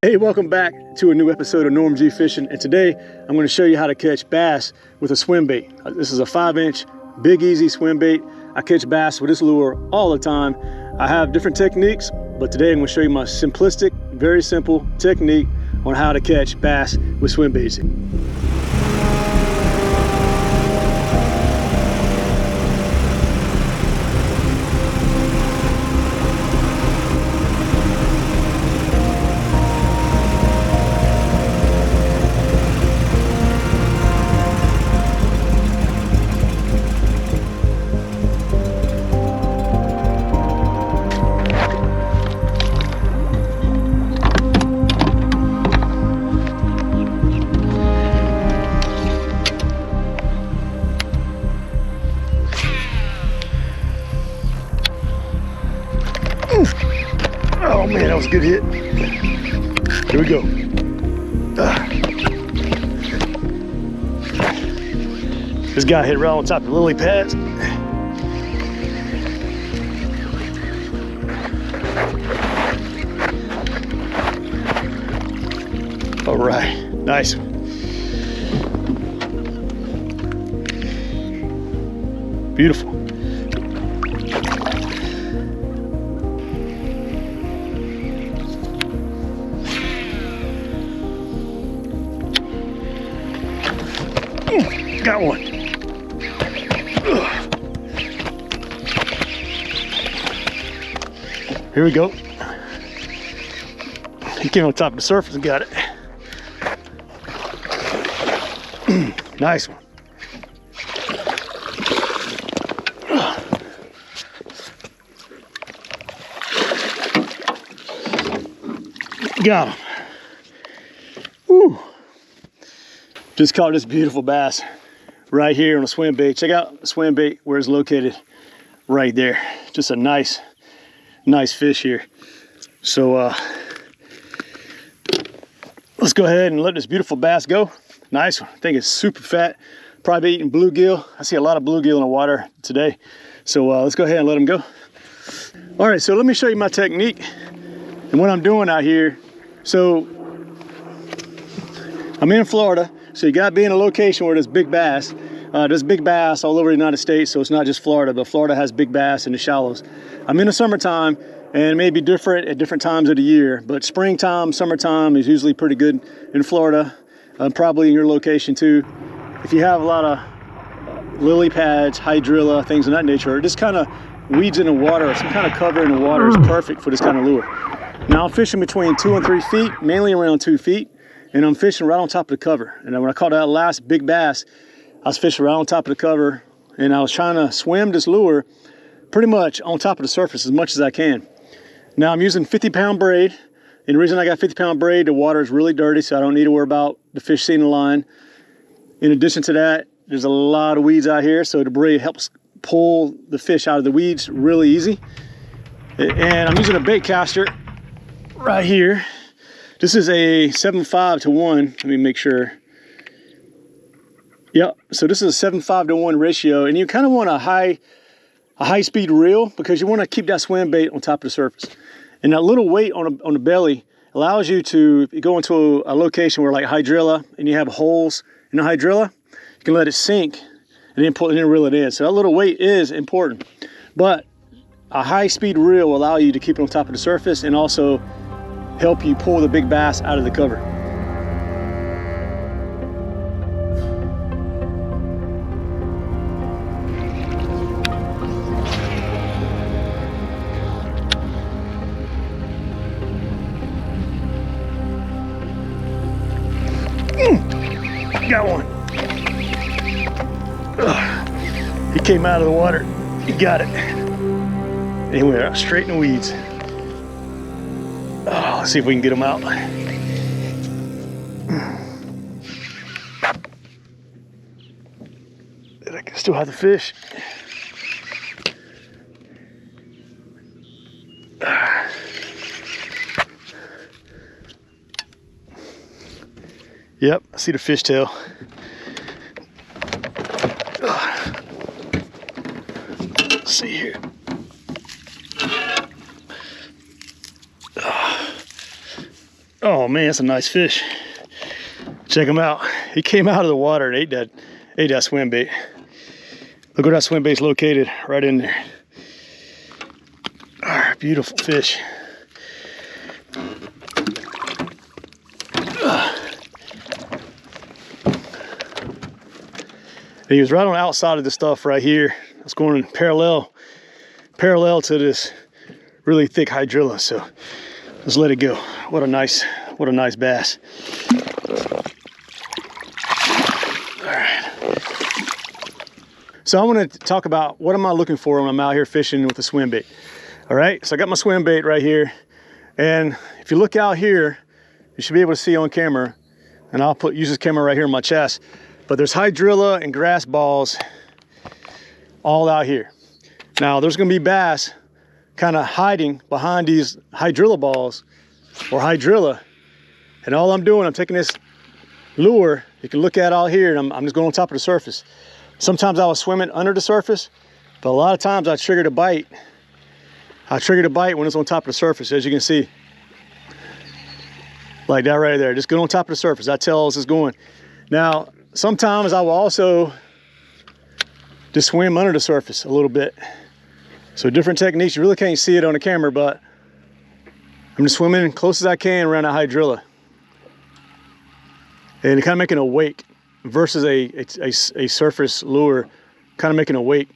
Hey, welcome back to a new episode of Norm G Fishing, and today I'm going to show you how to catch bass with a swim bait. This is a 5-inch big easy swim bait. I catch bass with this lure all the time. I have different techniques, but today I'm going to show you my simplistic, very simple technique on how to catch bass with swim baits. Oh man, that was a good hit. Here we go. This guy hit right on top of the lily pads. All right, nice. Beautiful. Got one. Here we go. He came on top of the surface and got it. Nice one. Got him. Woo. Just caught this beautiful bass right here on a swim bait. Check out the swim bait where it's located right there. Just a nice fish here. So let's go ahead and let this beautiful bass go. Nice one. I think it's super fat. Probably eating bluegill. I see a lot of bluegill in the water today. So let's go ahead and let him go. All right, so let me show you my technique and what I'm doing out here. So I'm in Florida. So you gotta be in a location where there's big bass. There's big bass all over the United States, so it's not just Florida, but Florida has big bass in the shallows. I'm in the summertime, and it may be different at different times of the year, but springtime, summertime is usually pretty good in Florida, probably in your location too. If you have a lot of lily pads, hydrilla, things of that nature, or just kind of weeds in the water, or some kind of cover in the water is perfect for this kind of lure. Now I'm fishing between 2 and 3 feet, mainly around 2 feet. And I'm fishing right on top of the cover. And when I caught that last big bass, I was fishing right on top of the cover, and I was trying to swim this lure pretty much on top of the surface as much as I can. Now I'm using 50-pound braid, and the reason I got 50-pound braid, the water is really dirty, so I don't need to worry about the fish seeing the line. In addition to that, there's a lot of weeds out here, so the braid helps pull the fish out of the weeds really easy. And I'm using a bait caster right here. This is a 7.5 to 1. Let me make sure. Yep. So this is a 7.5 to 1 ratio, and you kind of want a high speed reel because you want to keep that swim bait on top of the surface. And that little weight on the belly allows you to go into a location where, like hydrilla, and you have holes in the hydrilla, you can let it sink and then reel it in. So that little weight is important, but a high speed reel will allow you to keep it on top of the surface and also help you pull the big bass out of the cover. Got one. He came out of the water. He got it. And he went straight in the weeds. Oh, let's see if we can get him out. And I can still have the fish. Yep, I see the fishtail. Let's see here. Oh man, that's a nice fish. Check him out. He came out of the water and ate that swim bait. Look where that swim bait's located, right in there. All right, beautiful fish. He was right on the outside of the stuff right here. It's going parallel to this really thick hydrilla. So let's let it go. What a nice bass. All right. So I want to talk about what am I looking for when I'm out here fishing with a swim bait. All right, so I got my swim bait right here. And if you look out here, you should be able to see on camera, and I'll use this camera right here on my chest, but there's hydrilla and grass balls all out here. Now there's gonna be bass kind of hiding behind these hydrilla balls or hydrilla. And all I'm doing, I'm taking this lure, you can look at out here, and I'm just going on top of the surface. Sometimes I was swimming under the surface, but a lot of times I triggered a bite. I triggered a bite when it's on top of the surface, as you can see. Like that right there, just get on top of the surface. That tells it's going. Now, sometimes I will also just swim under the surface a little bit. So different techniques, you really can't see it on the camera, but I'm just swimming as close as I can around a hydrilla. And kind of making a wake versus a surface lure, kind of making a wake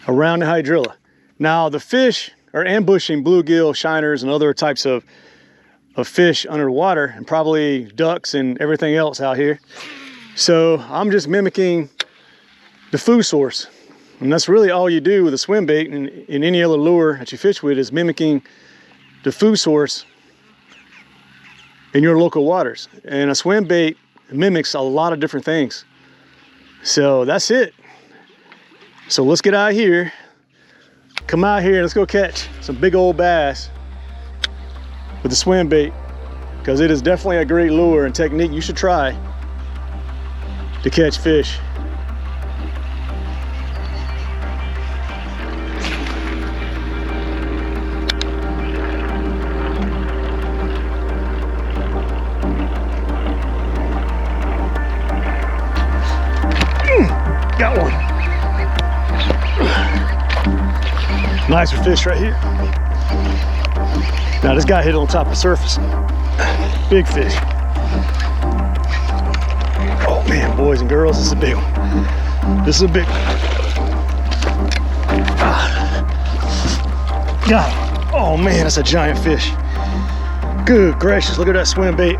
around the hydrilla. Now the fish are ambushing bluegill, shiners, and other types of fish underwater, and probably ducks and everything else out here. So I'm just mimicking the food source. And that's really all you do with a swim bait and in any other lure that you fish with, is mimicking the food source in your local waters. And a swim bait mimics a lot of different things. So that's it. So let's get out here, come out here, and let's go catch some big old bass with the swim bait, because it is definitely a great lure and technique you should try to catch fish. Got one. Nicer fish right here. Now this guy hit on top of the surface. Big fish. Oh man, boys and girls, this is a big one. This is a big one. God, oh man, that's a giant fish. Good gracious, look at that swim bait.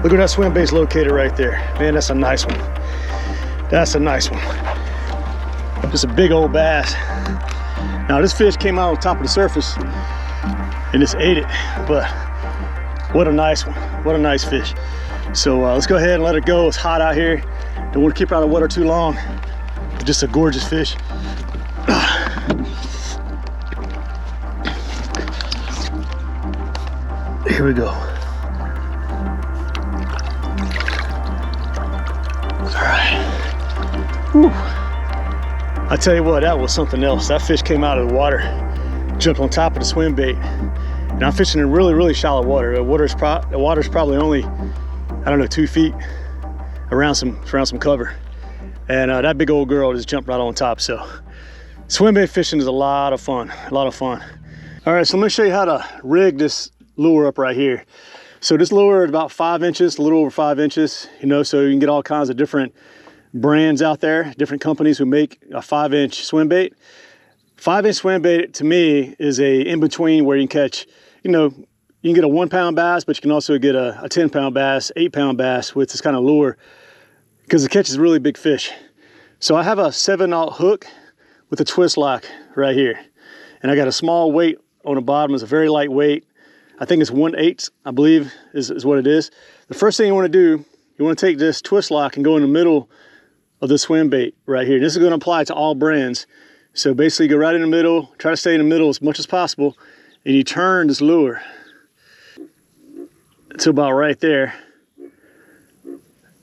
Look where that swim bait's located right there. Man, that's a nice one. That's a nice one. Just a big old bass. Now this fish came out on top of the surface and just ate it, but what a nice one. What a nice fish. So let's go ahead and let it go. It's hot out here. Don't want to keep it out of the water too long. Just a gorgeous fish. Here we go. All right. Whew. I tell you what, that was something else. That fish came out of the water, jumped on top of the swim bait, and I'm fishing in really, really shallow water. The water's probably only, I don't know, 2 feet around some cover, and that big old girl just jumped right on top. So swim bait fishing is a lot of fun, a lot of fun. All right, so let me show you how to rig this lure up right here. So this lure is about 5 inches, a little over 5 inches, you know, so you can get all kinds of different brands out there, different companies who make a 5-inch swim bait. 5-inch swim bait to me is a in-between where you can catch, you know, you can get a 1-pound bass, but you can also get a 10-pound bass, 8-pound bass with this kind of lure, because it catches really big fish. So I have a 7/0 hook with a twist lock right here, and I got a small weight on the bottom. It's a very light weight. I think it's 1/8, I believe is what it is. The first thing you want to do, you want to take this twist lock and go in the middle of the swim bait right here. This is going to apply to all brands. So basically go right in the middle, try to stay in the middle as much as possible, and you turn this lure to about right there,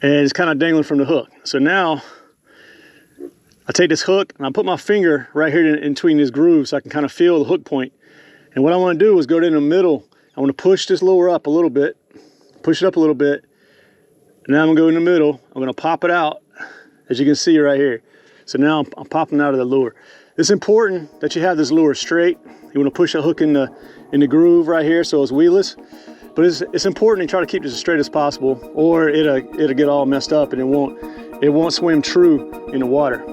and it's kind of dangling from the hook. So now I take this hook and I put my finger right here in between this groove so I can kind of feel the hook point. And what I want to do is go in the middle I want to push this lure up a little bit, push it up a little bit. And now I'm gonna go in the middle. I'm gonna pop it out, as you can see right here. So now I'm popping out of the lure. It's important that you have this lure straight. You want to push a hook in the groove right here so it's weedless. But it's important to try to keep this as straight as possible, or it'll get all messed up and it won't swim true in the water.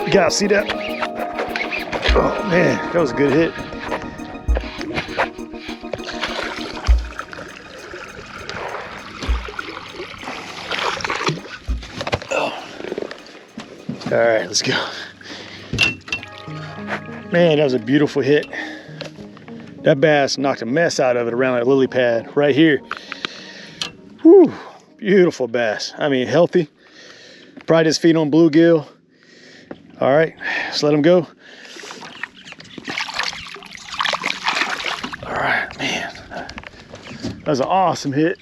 You gotta see that. Oh man, that was a good hit. All right, let's go. Man, that was a beautiful hit. That bass knocked a mess out of it around that lily pad right here. Whew, beautiful bass. I mean, healthy. Probably just feeding on bluegill. All right, let's let him go. All right, man. That was an awesome hit.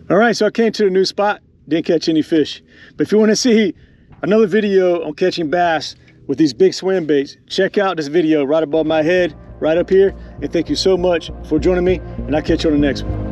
All right, so I came to a new spot, didn't catch any fish. But if you want to see another video on catching bass with these big swim baits, check out this video right above my head, right up here. And thank you so much for joining me, and I'll catch you on the next one.